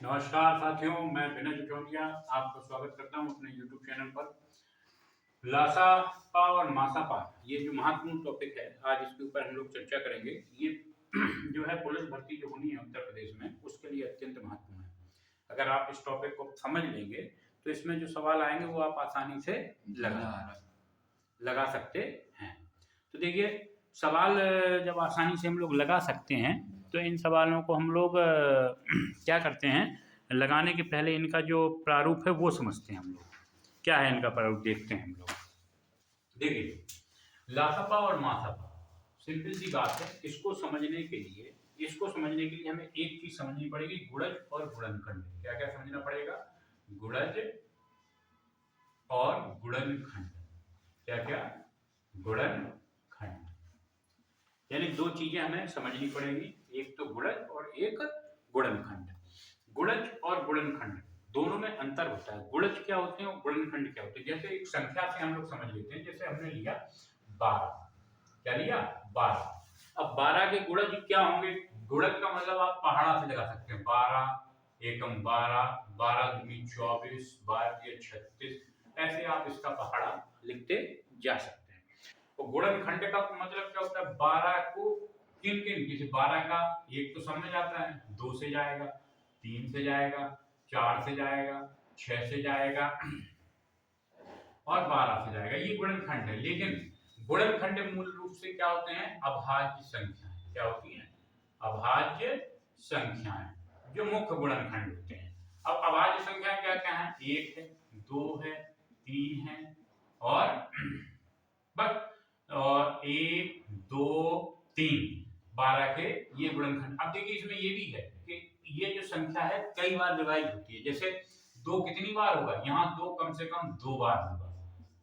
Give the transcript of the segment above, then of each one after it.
नमस्कार साथियों, मैं विनय जटोनिया आपका स्वागत करता हूं अपने YouTube चैनल पर। लासापा और मासापा ये जो महत्वपूर्ण टॉपिक है, आज इसके ऊपर हम लोग चर्चा करेंगे। ये जो है पुलिस भर्ती जो होनी है उत्तर प्रदेश में, उसके लिए अत्यंत महत्वपूर्ण है। अगर आप इस टॉपिक को समझ लेंगे तो इसमें जो सवाल आएंगे वो आप आसानी से लगा सकते हैं। तो देखिए, सवाल जब आसानी से हम लोग लगा सकते हैं तो इन सवालों को हम लोग क्या करते हैं, लगाने के पहले इनका जो प्रारूप है वो समझते हैं हम लोग। क्या है इनका प्रारूप, देखते हैं हम लोग। देखिए, लासापा और मासापा सिंपल सी बात है। इसको समझने के लिए हमें एक चीज समझनी पड़ेगी, गुणज और गुणनखंड। क्या क्या समझना पड़ेगा? गुणज और गुणनखंड। क्या क्या? गुणनखंड। यानी दो चीजें हमें समझनी पड़ेगी, एक तो गुणज और एक गुणनखंड। गुणज और गुणनखंड दोनों में अंतर होता है। गुणज क्या होते हैं और गुणनखंड क्या होते हैं? जैसे एक संख्या से हम लोग समझ लेते हैं, जैसे हमने लिया 12। क्या लिया? 12। अब 12 के गुणज क्या होंगे? गुणज का मतलब आप पहाड़ा से लगा सकते हैं। 12 एकम 12, 12 दूनी 24, 12 तिया 36, ऐसे आप इसका पहाड़ा लिखते जा सकते हैं। तो गुणनखंड का मतलब क्या होता है? 12 को किन किन, जैसे 12 का एक तो समझ आता है, 2 से जाएगा, 3 से जाएगा, 4 से जाएगा, 6 से जाएगा और 12 से जाएगा। ये गुणनखंड है। लेकिन गुणनखंड मूल रूप से क्या होते हैं? अभाज्य संख्याएं। क्या होती हैं? अभाज्य संख्याएं, जो मुख्य गुणनखंड होते हैं। अब अभाज्य संख्याएं क्या क्या है? 1 है, 2 है, 3 है और बस, और 1 2 3, 12 के ये गुणनखंड। अब देखिए, इसमें ये भी है कि ये जो संख्या है कई बार डिवाइड होती है। जैसे 2 कितनी बार होगा? यहाँ 2 कम से कम 2 बार होगा,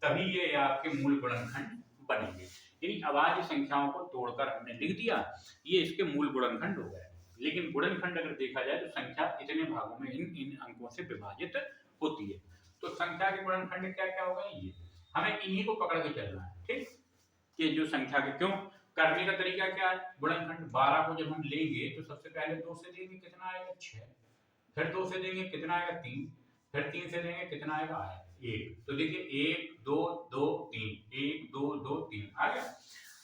तभी ये आपके मूल गुणनखंड बनेंगे। यानी अभाज्य संख्याओं को तोड़कर हमने लिख दिया, ये इसके मूल गुणनखंड हो गए। लेकिन गुणनखंड अगर देखा जाए तो संख्या इतने भागों में इन अंकों से विभाजित होती है। तो संख्या के गुणनखंड क्या क्या होगा? ये हमें इन्हीं को पकड़ के चलना है, ठीक? कि जो संख्या के क्यों करने का तरीका क्या है? गुणनखंड 12 को जब हम लेंगे तो सबसे पहले 2 से देंगे, कितना आएगा? 6। फिर 2 से देंगे, कितना आएगा? 3। फिर 3 से देंगे, कितना आएगा? 1। तो देखिए 1 2 2 3, 1 2 2 3 आ गया।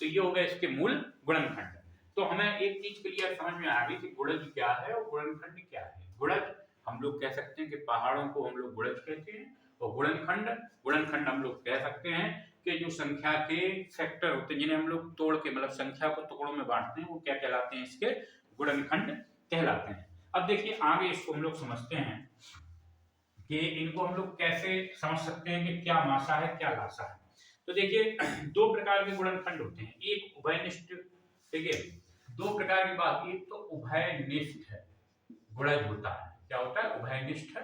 तो ये हो गया इसके मूल गुणनखंड। तो हमें एक चीज क्लियर समझ में आ गई कि गुणज क्या है और गुणनखंड क्या है। गुणज हम लोग कह सकते हैं कि पहाड़ों को हम लोग गुणज कहते हैं, और गुणनखंड गुणनखंड हम लोग कह सकते हैं कि जो संख्या के फैक्टर होते हैं, जिन्हें हम लोग तोड़ के मतलब संख्या को टुकड़ों में बांटते हैं, वो क्या कहलाते हैं? इसके गुणनखंड कहलाते हैं। अब देखिए, आगे इसको हम लोग समझते हैं कि इनको हम लोग कैसे समझ सकते हैं कि क्या मासा है क्या लासा है। तो देखिए, दो प्रकार के गुणनखंड होते हैं, एक उभयनिष्ठ। देखिए, दो प्रकार की बात, एक तो उभयनिष्ठ गुणज होता है। क्या होता है? उभयनिष्ठ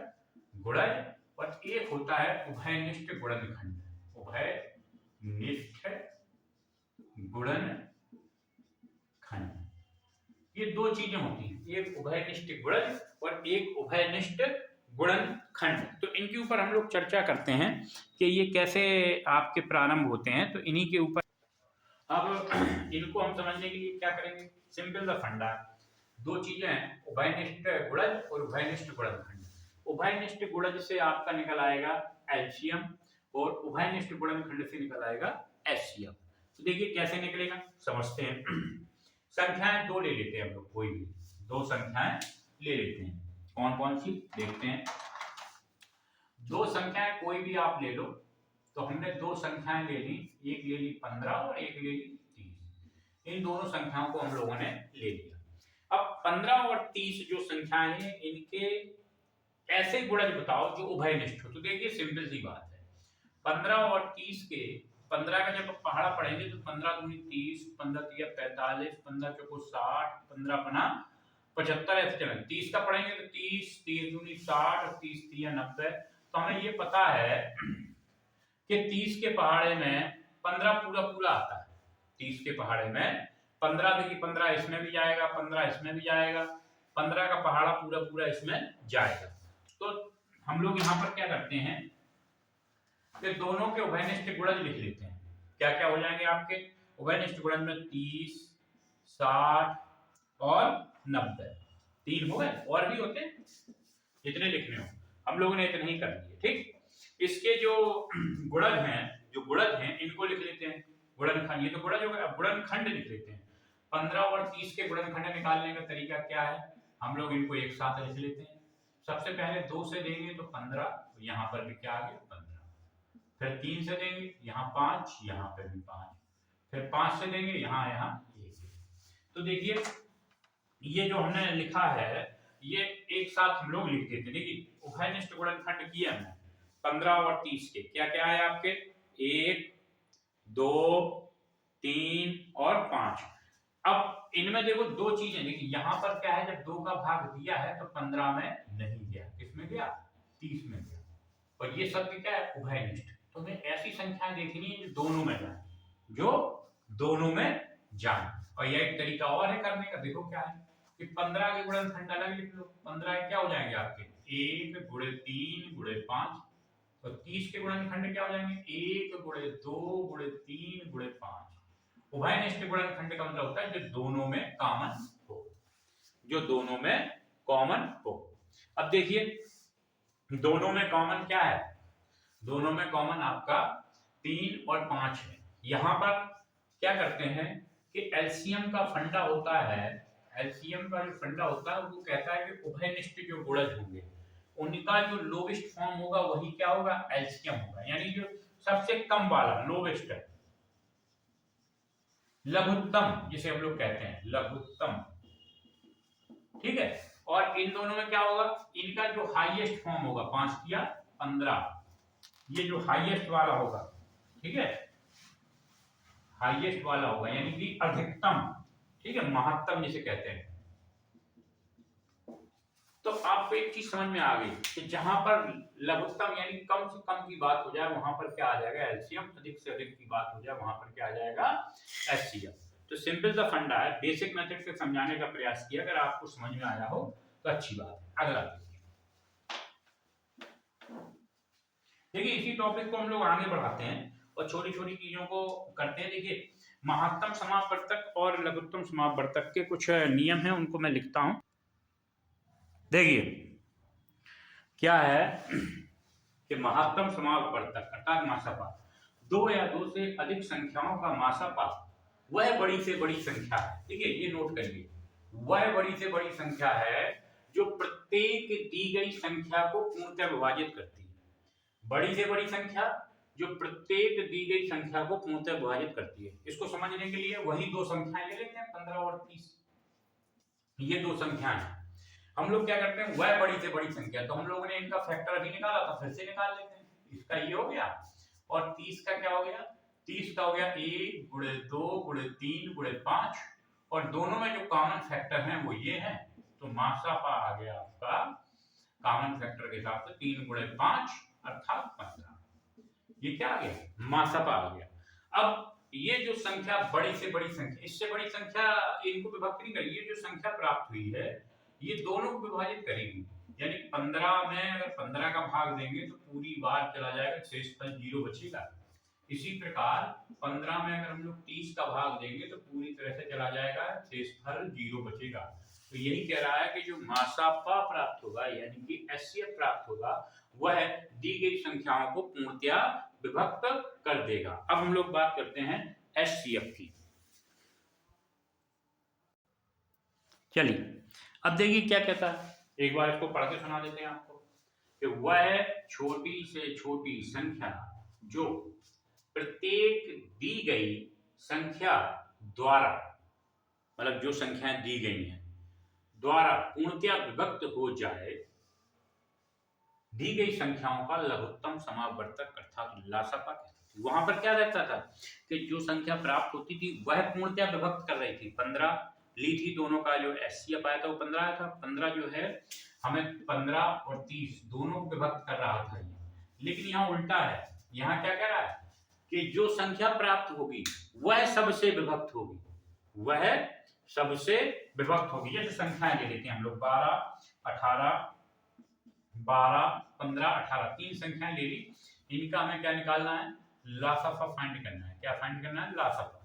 गुणज। और एक होता है उभयनिष्ठ गुणनखंड। उभयनिष्ठ गुणनखंड, ये दो चीजें होती हैं, एक उभयनिष्ठ गुणज और एक उभयनिष्ठ गुणनखंड। तो इनके ऊपर हम लोग चर्चा करते हैं कि ये कैसे आपके प्रारंभ होते हैं। तो इन्हीं के ऊपर अब इनको हम समझने के लिए क्या करेंगे? सिंपल द फंडा। दो चीजें हैं, उभयनिष्ठ गुणज और उभयनिष्ठ गुणनखंड। उभयनिष्ठ गुणज से आपका निकल आएगा एलसीएम और उभयनिष्ठ गुणनखंड से निकल आएगा एचसीएफ। तो देखिए कैसे निकलेगा, समझते हैं। संख्याएं दो ले लेते हैं हम लोग, कोई भी दो संख्याएं ले लेते हैं। कौन कौन सी देखते हैं? दो संख्याएं कोई भी आप ले लो। तो हमने दो संख्याएं ले ली, एक ले ली 15 और एक ले ली 30। इन दोनों संख्याओं को हम लोगों ने ले लिया। अब 15 और 30 जो संख्याएं हैं, इनके ऐसे गुणज बताओ जो उभयनिष्ठ हो। तो देखिए सिंपल सी बात है, 15 और 30 के, 15 का जब पहाड़ा पढ़ेंगे तो 15 दूनी 30, 15 तिया 45, 15 चौको 60, 15 पना 75, ऐसे चलेंगे। 30 का पढ़ेंगे तो 30, 30 दूनी 60 और 30 तिया 90। तो हमें ये पता है कि 30 के पहाड़े में 15 पूरा पूरा आता है। 30 के पहाड़े में 15, देखिए 15 इसमें भी जाएगा, 15 इसमें भी जाएगा, 15 का पहाड़ा पूरा पूरा इसमें जाएगा। तो हम लोग यहाँ पर क्या करते हैं कि दोनों के उभयनिष्ठ गुणज लिख लेते हैं। क्या क्या हो जाएंगे आपके उभयनिष्ठ गुणज में? 30, 60 और 90। 3 हो गए, और भी होते हैं इतने लिखने हो, हम लोगों ने इतने ही कर दिए। ठीक, इसके जो गुणज हैं इनको लिख लेते हैं। गुणनखंड, ये तो गुणज हो गया, गुणनखंड लिख लेते हैं। 15 और 30 के गुणनखंड निकालने का तरीका क्या है, हम लोग इनको एक साथ लिख लेते हैं। सबसे पहले 2 से देंगे तो 15, यहाँ पर भी क्या आ गया 15, फिर 3 से देंगे यहाँ 5, यहाँ पर भी 5, फिर 5 से देंगे यहाँ 1। तो देखिए ये जो हमने लिखा है ये एक साथ हम लोग लिख देते। देखिए उभयनिष्ठ गुणनखंड किए हमने 15 और 30 के, क्या क्या है आपके 1, 2, 3 और 5। अब इनमें देखो दो चीजें, देखिए यहाँ पर क्या है, जब 2 का भाग दिया है तो 15 में नहीं गया, किसमें गया 30 में गया। और ये शब्द क्या है उभयनिष्ठ, तो हमें ऐसी संख्याएं देखनी है जो दोनों में जाए, जो दोनों में जाए। और यह एक तरीका और है करने का, देखो क्या है कि 15 के गुणनखंड अलग लिख लो। 15 क्या हो जाएंगे आपके 1 गुणे 3 गुणे 5, तो 30 के गुणनखंड क्या हो जाएंगे 1 गुणे 2 गुणे 3 गुणे 5। उभयनिष्ठ गुणनखंड का मतलब होता है जो दोनों में कॉमन हो, जो दोनों में कॉमन हो। अब देखिए दोनों में कॉमन क्या है, दोनों में कॉमन आपका 3 और 5 है। यहां पर क्या करते हैं कि एलसीएम का फंडा होता है, एलसीएम का जो फंडा होता है वो कहता है कि उभयनिष्ठ जो गुणज होंगे उनका जो लोवेस्ट फॉर्म होगा वही क्या होगा एलसीएम होगा, यानी जो सबसे कम वाला लोवेस्ट है, लघुत्तम जिसे हम लोग कहते हैं लघुत्तम। ठीक है, और इन दोनों में क्या होगा, इनका जो हाईएस्ट फॉर्म होगा 5 किया 15, ये जो हाईएस्ट वाला होगा, ठीक है हाईएस्ट वाला होगा यानी कि अधिकतम, ठीक है महत्तम जिसे कहते हैं। तो आपको एक चीज समझ में आ गई कि जहां पर लघुत्तम यानी कम से कम की बात हो जाए वहां पर क्या आ जाएगा एलसीएम, अधिक से अधिक की बात हो जाए वहां पर क्या आ जाएगा एचसीएफ। तो सिंपल सा फंडा है, बेसिक मेथड से समझाने का प्रयास किया, अगर आपको समझ में आया हो तो अच्छी बात है। अगला देखिए इसी टॉपिक को हम लोग आगे बढ़ाते हैं और छोटी छोटी चीजों को करते हैं। देखिए महत्तम समापवर्तक और लघुत्तम समापवर्तक के कुछ नियम हैं, उनको मैं लिखता हूं। देखिए क्या है कि महत्तम समापवर्तक अर्थात मासापा, 2 या 2 से अधिक संख्याओं का मासापा वह बड़ी से बड़ी संख्या है। ठीक है ये नोट करिए, वह बड़ी से बड़ी संख्या है जो प्रत्येक दी गई संख्या को पूर्णतः विभाजित करती है। बड़ी से बड़ी संख्या जो प्रत्येक दी गई संख्या को पूर्णतः विभाजित करती है। इसको समझने के लिए वही दो संख्याएं ले लेते हैं 15 और 30, ये दो संख्याएं हम लोग क्या करते हैं वह बड़ी से बड़ी संख्या, तो हम लोगों ने इनका फैक्टर अभी निकाला था, फिर से निकाल लेते हैं। इसका ये हो गया और 30 का क्या हो गया, 30 का हो गया 1 गुणे 2 गुणे 3 गुणे 5, और दोनों में जो कॉमन फैक्टर हैं वो ये हैं, तो मासापा आ गया आपका कॉमन फैक्टर के हिसाब से 3 गुणे 5 अर्थात 15। ये क्या आ गया मासापा आ गया। अब ये जो संख्या बड़ी से बड़ी संख्या, इससे बड़ी संख्या इनको विभक्त नहीं करेगी, ये जो संख्या प्राप्त हुई है ये दोनों को विभाजित करेगी, यानी 15 में अगर 15 का भाग देंगे तो पूरी बार चला जाएगा, शेषफल 0 बचेगा। इसी प्रकार 15 में अगर हम लोग 30 का भाग देंगे तो पूरी तरह से चला जाएगा, शेषफल 0 बचेगा। तो यही कह रहा है कि जो मासापा प्राप्त होगा यानी कि एचसीएफ प्राप्त होगा वह दी गई संख्याओं को पूर्णतया विभक्त कर देगा। अब हम लोग बात करते हैं एचसीएफ की। चलिए अब देखिए क्या कहता है, एक बार इसको पढ़ के सुना देते हैं आपको कि वह छोटी से छोटी संख्या जो प्रत्येक दी गई संख्या द्वारा, मतलब जो संख्याएं दी गई हैं द्वारा पूर्णतया विभक्त हो जाए, दी गई संख्याओं का लघुत्तम समापवर्तक अर्थात लासापा कहते हैं। वहां पर क्या रहता था कि जो संख्या प्राप्त होती थी वह पूर्णतया विभक्त कर रही थी। 15 ली थी, दोनों का जो एचसीएफ आया था वो 15 आया था। 15 जो है हमें 15 और 30 दोनों को विभक्त कर रहा था ये, लेकिन यहाँ उल्टा है, यहाँ क्या कह रहा है कि जो संख्या प्राप्त होगी वह सबसे विभक्त होगी, वह सबसे विभक्त होगी। जैसे संख्याएं ले लेते हैं हम लोग 12 18 12 15 18 तीन संख्याएं ले ली, इनका हमें क्या निकालना है लासापा फाइंड करना है। क्या फाइंड करना है लासापा।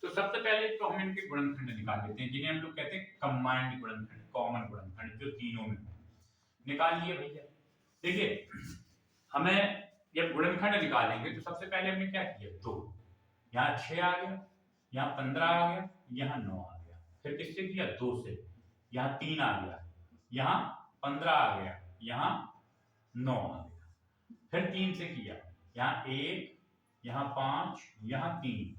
तो सबसे पहले तो हम इनके गुणनखंड निकाल लेते हैं जिन्हें हम लोग कहते हैं कंबाइंड गुणनखंड, कॉमन गुणनखंड जो तीनों में। निकालिए भैया। देखिए हमें जब गुणनखंड निकालेंगे तो सबसे पहले हमने क्या किया, 2, यहाँ 6 आ गया, यहाँ 15 आ गया, यहाँ 9 आ गया। फिर किससे किया, 2 से, यहाँ 3 आ गया, यहाँ 15 आ गया, यहाँ 9 आ गया। फिर 3 से किया, यहाँ 1, यहाँ 5, यहाँ 3।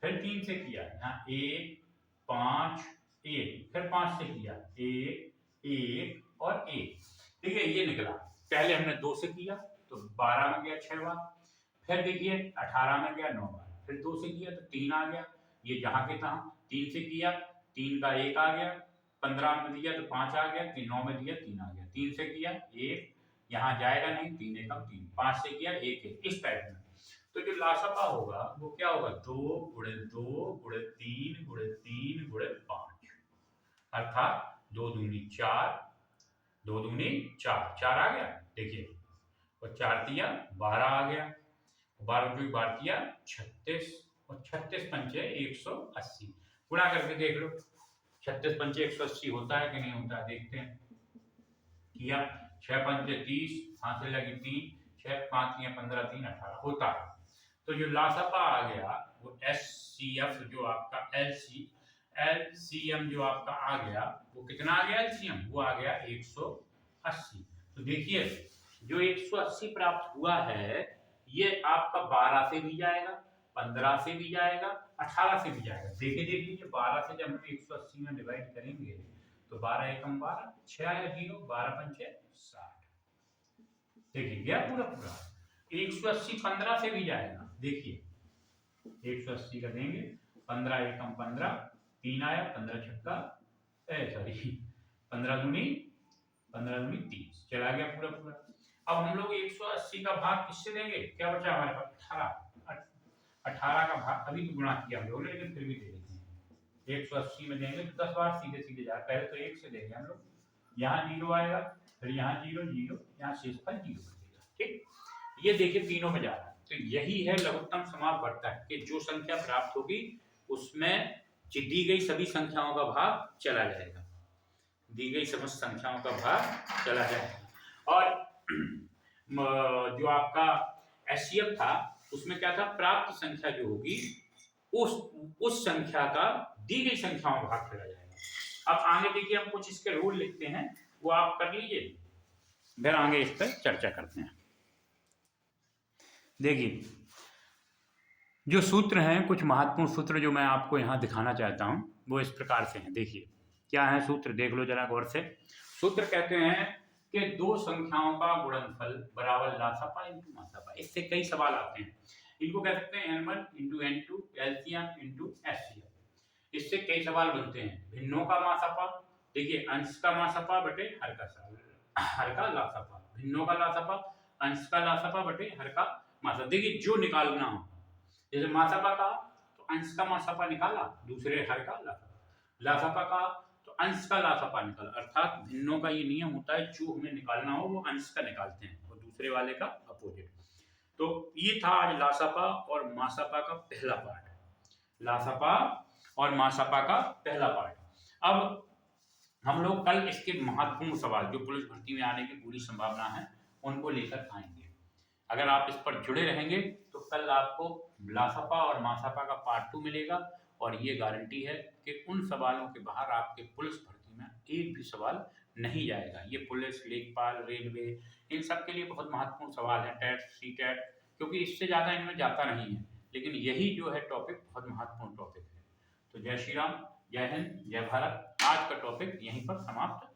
फिर 3 से किया, यहाँ 1, 5, 1। फिर 5 से किया, 1, 1 और 1। देखिए ये निकला। पहले हमने 2 से किया तो 12 में गया 6 बार। फिर देखिए 18 में गया 9 बार। फिर 2 से किया तो 3 आ गया, ये जहां के तहां। 3 से किया, 3 का 1 आ गया। 15 में दिया तो 5 आ गया, 9 में दिया 3 आ गया। 3 से किया 1, यहाँ जाएगा नहीं, 3 एकम 3। 5 से किया 1 1, इस टाइप में। तो जो लासपा होगा वो क्या होगा, 2 गुणे 2 गुणे 3 गुणे 3 गुणे 5, अर्थात 2 दूनी 4, 2 दूनी 4, 4 आ गया। देखिए और 4 तिया 12 आ गया, 12 जो 12 तिया 36 और 36 पंचे 180। गुणा करके देख लो 36 पंचे 180 होता है कि नहीं होता है, देखते हैं। किया 6 पंचे 30, हाथ से लगी 3, 6 5 या 15 3 18 होता है। तो जो लासपा आ गया वो एचसीएफ जो आपका एलसीएम जो आपका आ गया वो कितना आ गया, एलसीएम वो आ गया 180। तो देखिए जो 180 प्राप्त हुआ है ये आपका 12 से भी जाएगा, 15 से भी जाएगा, 18 से भी जाएगा। देखिए देख लीजिए 12 से जब हम 180 में डिवाइड करेंगे तो 12 एकम 12, 6 आया 0, 12 पंचे 60। देखिए गया पूरा पूरा। 180 15 से भी जाएगा, देखिए 180 का देंगे, 15 एकम 15, 3 आया, 15 छक्का सॉरी 15 दूनी 30, चला गया पूरा पूरा। अब हम लोग 180 का भाग किससे देंगे, क्या बचा हमारे पास 18 का भाग अभी तो गुणा किया हम लोग ने, लेकिन फिर भी दे देते हैं। 180 में देंगे तो 10 बार सीधे सीधे जाए, पहले तो 1 से देंगे हम लोग, यहाँ 0 आएगा, फिर यहाँ 0 0, यहाँ शेषफल 0 बचेगा। ठीक, ये देखिए तीनों में जा रहा है। तो यही है लघुत्तम समापवर्तक कि जो संख्या प्राप्त होगी उसमें दी गई सभी संख्याओं का भाग चला जाएगा, दी गई समस्त संख्याओं का भाग चला जाएगा। और जो आपका एचसीएफ था उसमें क्या था, प्राप्त संख्या जो होगी उस संख्या का दी गई संख्याओं का भाग चला जाएगा। अब आगे देखिए हम कुछ इसके रूल लिखते हैं, वो आप कर लीजिए, फिर आगे इस पर चर्चा करते हैं। देखिए जो सूत्र हैं, कुछ महत्वपूर्ण सूत्र जो मैं आपको यहाँ दिखाना चाहता हूँ वो इस प्रकार से हैं। देखिए क्या है सूत्र, देख लो जरा गौर से। सूत्र कहते हैं कि दो संख्याओं का गुणनफल बराबर लासपा इंटू मासपा। इससे कई सवाल आते हैं, इनको कह सकते हैं n1 into n2 LCM into HCF. इससे कई सवाल बनते हैं। भिन्नों का मासपा, देखिए अंश का मासपा बटे हर का लासपा, भिन्नों का लासपा, अंश का लासपा बटे हर का मासपा। देखिए जो निकालना हो, जैसे मासपा का तो अंश का मासपा निकाला, दूसरे हर का लासपा, लासपा का तो अंश का लासपा निकाला। अर्थात भिन्नों का ये नियम होता है, जो हमें निकालना हो वो अंश का निकालते हैं और दूसरे वाले का अपोजिट। तो ये था आज लासपा और मासपा का पहला पार्ट, लासपा और मासपा का पहला पार्ट। अब हम लोग कल इसके महत्वपूर्ण सवाल जो पुलिस भर्ती में आने की पूरी संभावना है उनको लेकर आएंगे। अगर आप इस पर जुड़े रहेंगे तो कल आपको लासपा और मासपा का पार्ट 2 मिलेगा, और ये गारंटी है कि उन सवालों के बाहर आपके पुलिस भर्ती में एक भी सवाल नहीं जाएगा। ये पुलिस, लेखपाल, रेलवे, इन सब के लिए बहुत महत्वपूर्ण सवाल है, टेट, सी टेट, क्योंकि इससे ज़्यादा इनमें जाता नहीं है, लेकिन यही जो है टॉपिक बहुत महत्वपूर्ण टॉपिक है। तो जय श्री राम, जय हिंद, जय भारत। आज का टॉपिक यहीं पर समाप्त